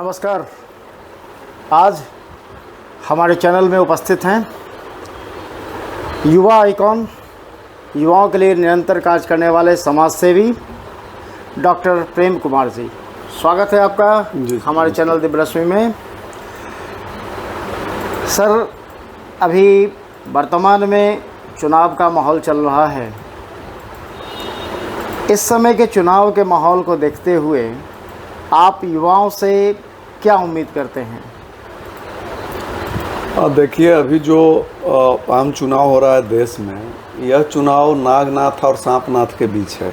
नमस्कार। आज हमारे चैनल में उपस्थित हैं युवा आइकॉन, युवाओं के लिए निरंतर कार्य करने वाले समाज सेवी डॉक्टर प्रेम कुमार जी। स्वागत है आपका हमारे चैनल दिव्यरश्मि में। सर, अभी वर्तमान में चुनाव का माहौल चल रहा है। इस समय के चुनाव के माहौल को देखते हुए आप युवाओं से क्या उम्मीद करते हैं? देखिए, अभी जो आम चुनाव हो रहा है देश में, यह चुनाव नागनाथ और सांपनाथ के बीच है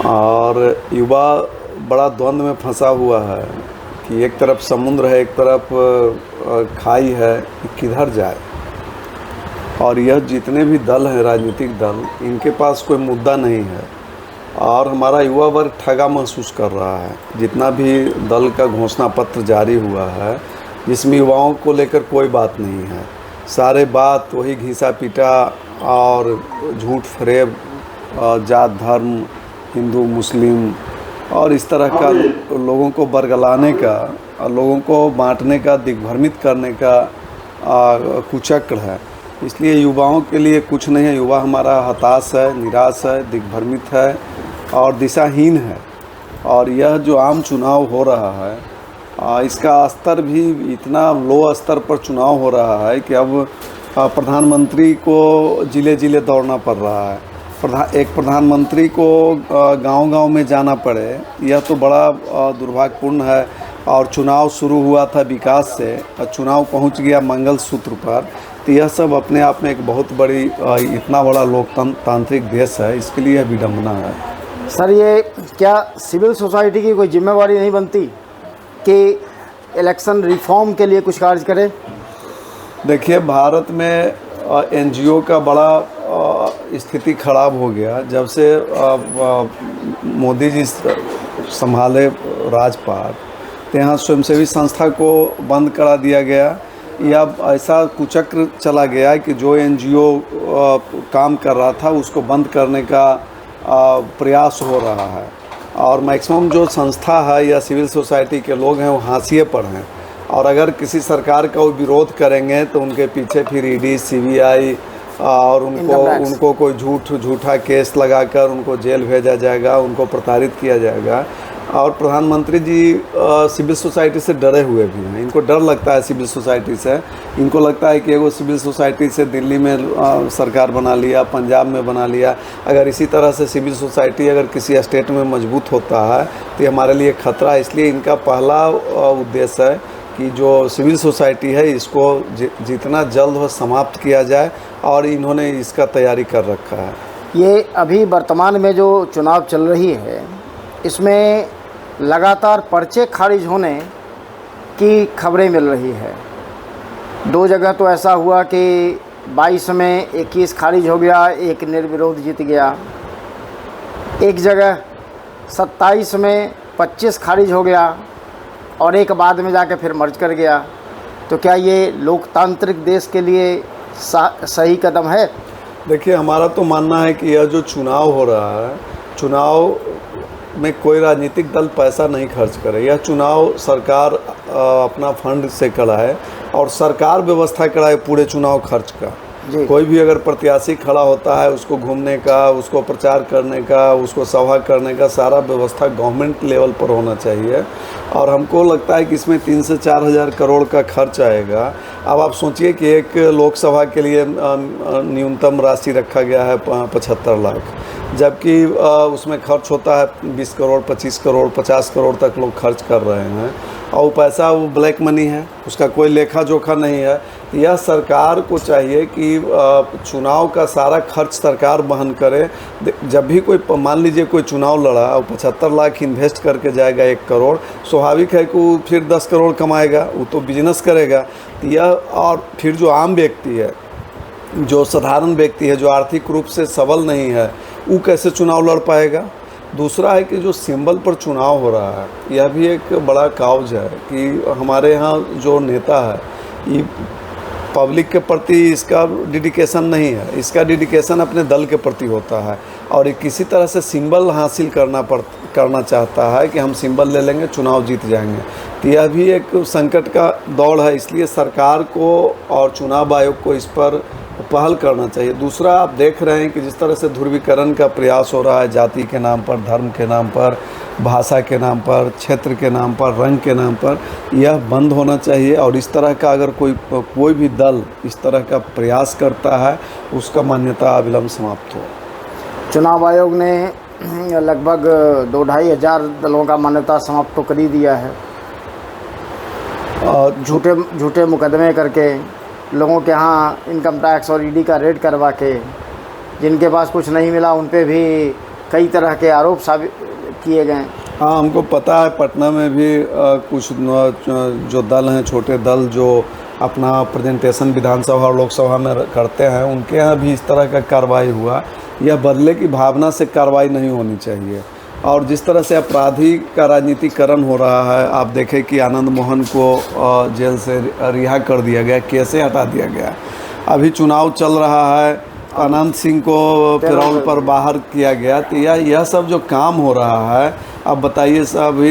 और युवा बड़ा द्वंद्व में फंसा हुआ है कि एक तरफ समुद्र है, एक तरफ खाई है, किधर जाए। और यह जितने भी दल हैं, राजनीतिक दल, इनके पास कोई मुद्दा नहीं है और हमारा युवा वर्ग ठगा महसूस कर रहा है। जितना भी दल का घोषणा पत्र जारी हुआ है, जिसमें युवाओं को लेकर कोई बात नहीं है। सारे बात वही घिसा पीटा और झूठ फरेब, जात धर्म, हिंदू मुस्लिम और इस तरह का लोगों को बरगलाने का, लोगों को बांटने का, दिग्भ्रमित करने का कुचक्र है। इसलिए युवाओं के लिए कुछ नहीं है। युवा हमारा हताश है, निराश है, दिग्भ्रमित है और दिशाहीन है। और यह जो आम चुनाव हो रहा है, इसका स्तर भी इतना लो स्तर पर चुनाव हो रहा है कि अब प्रधानमंत्री को ज़िले ज़िले दौड़ना पड़ रहा है। एक प्रधानमंत्री को गांव-गांव में जाना पड़े, यह तो बड़ा दुर्भाग्यपूर्ण है। और चुनाव शुरू हुआ था विकास से और चुनाव पहुंच गया मंगलसूत्र पर। तो यह सब अपने आप में एक बहुत बड़ी, इतना बड़ा लोकतांत्रिक देश है, इसके लिए यह विडंबना है। सर, ये क्या सिविल सोसाइटी की कोई जिम्मेवारी नहीं बनती कि इलेक्शन रिफॉर्म के लिए कुछ कार्य करे? देखिए, भारत में एनजीओ का बड़ा स्थिति खराब हो गया जब से मोदी जी संभाले राजपाट। तो यहाँ स्वयंसेवी संस्था को बंद करा दिया गया। या ऐसा कुचक्र चला गया कि जो एनजीओ काम कर रहा था उसको बंद करने का प्रयास हो रहा है। और मैक्सिमम जो संस्था है या सिविल सोसाइटी के लोग हैं वो हाशिए पर हैं। और अगर किसी सरकार का वो विरोध करेंगे तो उनके पीछे फिर ईडी, सीबीआई और उनको कोई झूठा केस लगाकर उनको जेल भेजा जाएगा, उनको प्रताड़ित किया जाएगा। और प्रधानमंत्री जी सिविल सोसाइटी से डरे हुए भी हैं। इनको डर लगता है सिविल सोसाइटी से। इनको लगता है कि वो सिविल सोसाइटी से दिल्ली में सरकार बना लिया, पंजाब में बना लिया। अगर इसी तरह से सिविल सोसाइटी अगर किसी स्टेट में मजबूत होता है तो ये हमारे लिए खतरा है। इसलिए इनका पहला उद्देश्य है कि जो सिविल सोसाइटी है इसको जितना जल्द हो समाप्त किया जाए और इन्होंने इसका तैयारी कर रखा है। ये अभी वर्तमान में जो चुनाव चल रही है, इसमें लगातार पर्चे खारिज होने की खबरें मिल रही है। 2 जगह तो ऐसा हुआ कि 22 में 21 खारिज हो गया, एक निर्विरोध जीत गया। एक जगह 27 में 25 खारिज हो गया और एक बाद में जाके फिर मर्ज कर गया। तो क्या ये लोकतांत्रिक देश के लिए सही कदम है? देखिए, हमारा तो मानना है कि यह जो चुनाव हो रहा है, चुनाव में कोई राजनीतिक दल पैसा नहीं खर्च करे। यह चुनाव सरकार अपना फंड से कराए और सरकार व्यवस्था कराए पूरे चुनाव खर्च का। कोई भी अगर प्रत्याशी खड़ा होता है, उसको घूमने का, उसको प्रचार करने का, उसको सभा करने का सारा व्यवस्था गवर्नमेंट लेवल पर होना चाहिए। और हमको लगता है कि इसमें 3 से 4 हज़ार करोड़ का खर्च आएगा। अब आप सोचिए कि एक लोकसभा के लिए न्यूनतम राशि रखा गया है 75 लाख, जबकि उसमें खर्च होता है 20 करोड़, 25 करोड़, 50 करोड़ तक लोग खर्च कर रहे हैं। और वो पैसा वो ब्लैक मनी है, उसका कोई लेखा जोखा नहीं है। यह सरकार को चाहिए कि चुनाव का सारा खर्च सरकार वहन करे। जब भी कोई, मान लीजिए कोई चुनाव लड़ा और 75 लाख इन्वेस्ट करके जाएगा 1 करोड़, स्वाभाविक है कि वो फिर 10 करोड़ कमाएगा, वो तो बिजनेस करेगा। यह, और फिर जो आम व्यक्ति है, जो साधारण व्यक्ति है, जो आर्थिक रूप से सबल नहीं है, वो कैसे चुनाव लड़ पाएगा? दूसरा है कि जो सिंबल पर चुनाव हो रहा है, यह भी एक बड़ा काउज है कि हमारे यहाँ जो नेता है, ये पब्लिक के प्रति इसका डेडिकेशन नहीं है, इसका डेडिकेशन अपने दल के प्रति होता है और ये किसी तरह से सिंबल हासिल करना चाहता है कि हम सिंबल ले लेंगे, चुनाव जीत जाएंगे। तो यह भी एक संकट का दौर है, इसलिए सरकार को और चुनाव आयोग को इस पर पहल करना चाहिए। दूसरा, आप देख रहे हैं कि जिस तरह से ध्रुवीकरण का प्रयास हो रहा है, जाति के नाम पर, धर्म के नाम पर, भाषा के नाम पर, क्षेत्र के नाम पर, रंग के नाम पर, यह बंद होना चाहिए। और इस तरह का अगर कोई भी दल इस तरह का प्रयास करता है, उसका मान्यता अविलंब समाप्त हो। चुनाव आयोग ने लगभग 2-2.5 हज़ार दलों का मान्यता समाप्त तो कर ही दिया है। झूठे मुकदमे करके लोगों के यहाँ इनकम टैक्स और ईडी का रेड करवा के, जिनके पास कुछ नहीं मिला उन पे भी कई तरह के आरोप साबित किए गए। हाँ, हमको पता है पटना में भी कुछ जो दल हैं, छोटे दल जो अपना प्रेजेंटेशन विधानसभा और लोकसभा में करते हैं, उनके यहाँ भी इस तरह का कार्रवाई हुआ। यह बदले की भावना से कार्रवाई नहीं होनी चाहिए। और जिस तरह से अपराधी का राजनीतिकरण हो रहा है, आप देखें कि आनंद मोहन को जेल से रिहा कर दिया गया, कैसे हटा दिया गया। अभी चुनाव चल रहा है, अनंत सिंह को पैरोल पर बाहर किया गया। तो यह सब जो काम हो रहा है, अब बताइए,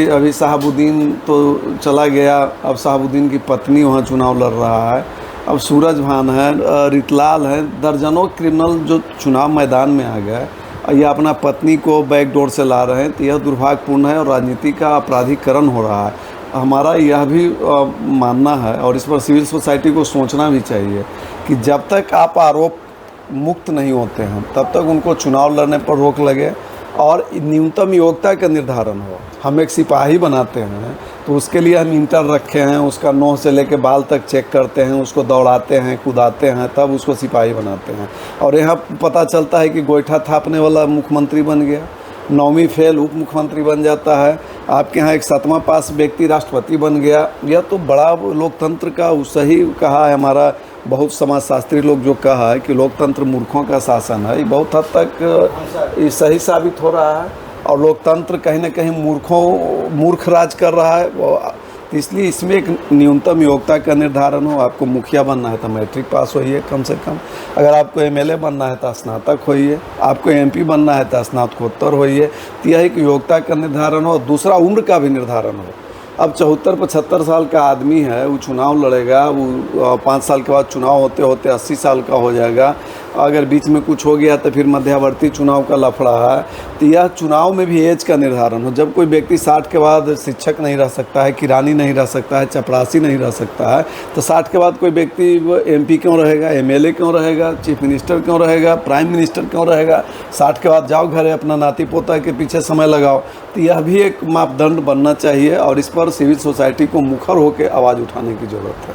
अभी शहाबुद्दीन तो चला गया, अब शहाबुद्दीन की पत्नी वहाँ चुनाव लड़ रहा है। अब सूरज भान है, रितलाल है, दर्जनों क्रिमिनल जो चुनाव मैदान में आ गए, यह अपना पत्नी को बैकडोर से ला रहे हैं। तो यह दुर्भाग्यपूर्ण है और राजनीति का अपराधीकरण हो रहा है। हमारा यह भी मानना है और इस पर सिविल सोसाइटी को सोचना भी चाहिए कि जब तक आप आरोप मुक्त नहीं होते हैं, तब तक उनको चुनाव लड़ने पर रोक लगे और न्यूनतम योग्यता का निर्धारण हो। हम एक सिपाही बनाते हैं तो उसके लिए हम इंटर रखे हैं, उसका नोह से लेके बाल तक चेक करते हैं, उसको दौड़ाते हैं, कुदाते हैं, तब उसको सिपाही बनाते हैं। और यहाँ पता चलता है कि गोईठा थापने वाला मुख्यमंत्री बन गया, 9वीं फेल उप मुख्यमंत्री बन जाता है, आपके यहाँ एक 7वां पास व्यक्ति राष्ट्रपति बन गया। यह तो बड़ा लोकतंत्र का सही कहा है हमारा बहुत समाजशास्त्री लोग जो कहा है कि लोकतंत्र मूर्खों का शासन है, ये बहुत हद तक ये सही साबित हो रहा है। और लोकतंत्र कहीं ना कहीं मूर्ख राज कर रहा है। तो इसलिए इसमें एक न्यूनतम योग्यता का निर्धारण हो। आपको मुखिया बनना है तो मैट्रिक पास होइए कम से कम, अगर आपको एमएलए बनना है तो स्नातक होइए, आपको एमपी बनना है तो स्नातकोत्तर होइए। तो यह एक योग्यता का निर्धारण हो। दूसरा, उम्र का भी निर्धारण हो। अब 74-75 साल का आदमी है, वो चुनाव लड़ेगा, वो 5 साल के बाद चुनाव होते होते 80 साल का हो जाएगा। अगर बीच में कुछ हो गया तो फिर मध्यावर्ती चुनाव का लफड़ा है। तो यह चुनाव में भी एज का निर्धारण हो। जब कोई व्यक्ति 60 के बाद शिक्षक नहीं रह सकता है, किरानी नहीं रह सकता है, चपरासी नहीं रह सकता है, तो 60 के बाद कोई व्यक्ति एमपी क्यों रहेगा, एमएलए क्यों रहेगा, चीफ मिनिस्टर क्यों रहेगा, प्राइम मिनिस्टर क्यों रहेगा। 60 के बाद जाओ घरे, अपना नाती पोता के पीछे समय लगाओ। तो यह भी एक मापदंड बनना चाहिए और इस पर सिविल सोसाइटी को मुखर होकर आवाज़ उठाने की ज़रूरत है।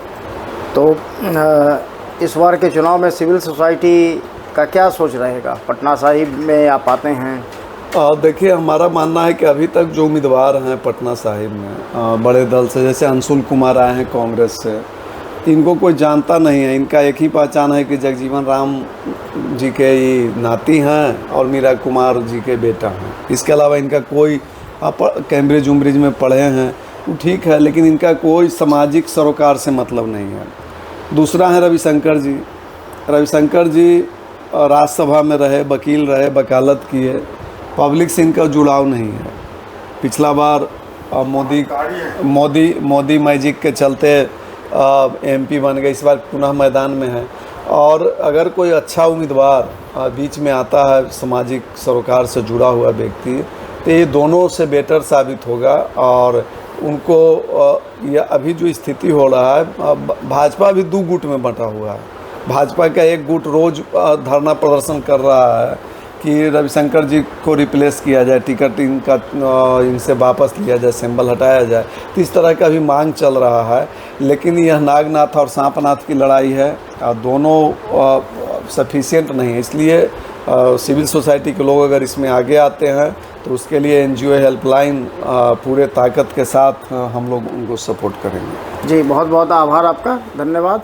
तो इस बार के चुनाव में सिविल सोसाइटी का क्या सोच रहेगा? पटना साहिब में आप आते हैं। देखिए, हमारा मानना है कि अभी तक जो उम्मीदवार हैं पटना साहिब में बड़े दल से, जैसे अंशुल कुमार आए हैं कांग्रेस से, इनको कोई जानता नहीं है। इनका एक ही पहचान है कि जगजीवन राम जी के ये नाती हैं और मीरा कुमार जी के बेटा हैं। इसके अलावा इनका कोई कैम्ब्रिज उम्ब्रिज में पढ़े हैं, ठीक है, लेकिन इनका कोई सामाजिक सरोकार से मतलब नहीं है। दूसरा है रविशंकर जी। रविशंकर जी राज्यसभा में रहे, वकील रहे, वकालत किए, पब्लिक से इनका जुड़ाव नहीं है। पिछला बार मोदी मैजिक के चलते एमपी बन गए, इस बार पुनः मैदान में है। और अगर कोई अच्छा उम्मीदवार बीच में आता है, सामाजिक सरोकार से जुड़ा हुआ व्यक्ति, तो ये दोनों से बेटर साबित होगा। और उनको यह अभी जो स्थिति हो रहा है, भाजपा भी 2 गुट में बंटा हुआ है। भाजपा का एक गुट रोज़ धरना प्रदर्शन कर रहा है कि रविशंकर जी को रिप्लेस किया जाए, टिकट इनसे वापस लिया जाए, सिंबल हटाया जाए। तो इस तरह का भी मांग चल रहा है। लेकिन यह नागनाथ और सांपनाथ की लड़ाई है, दोनों सफिशिएंट नहीं है। इसलिए सिविल सोसाइटी के लोग अगर इसमें आगे आते हैं तो उसके लिए एनजीओ हेल्पलाइन पूरे ताकत के साथ हम लोग उनको सपोर्ट करेंगे। जी, बहुत बहुत आभार आपका, धन्यवाद।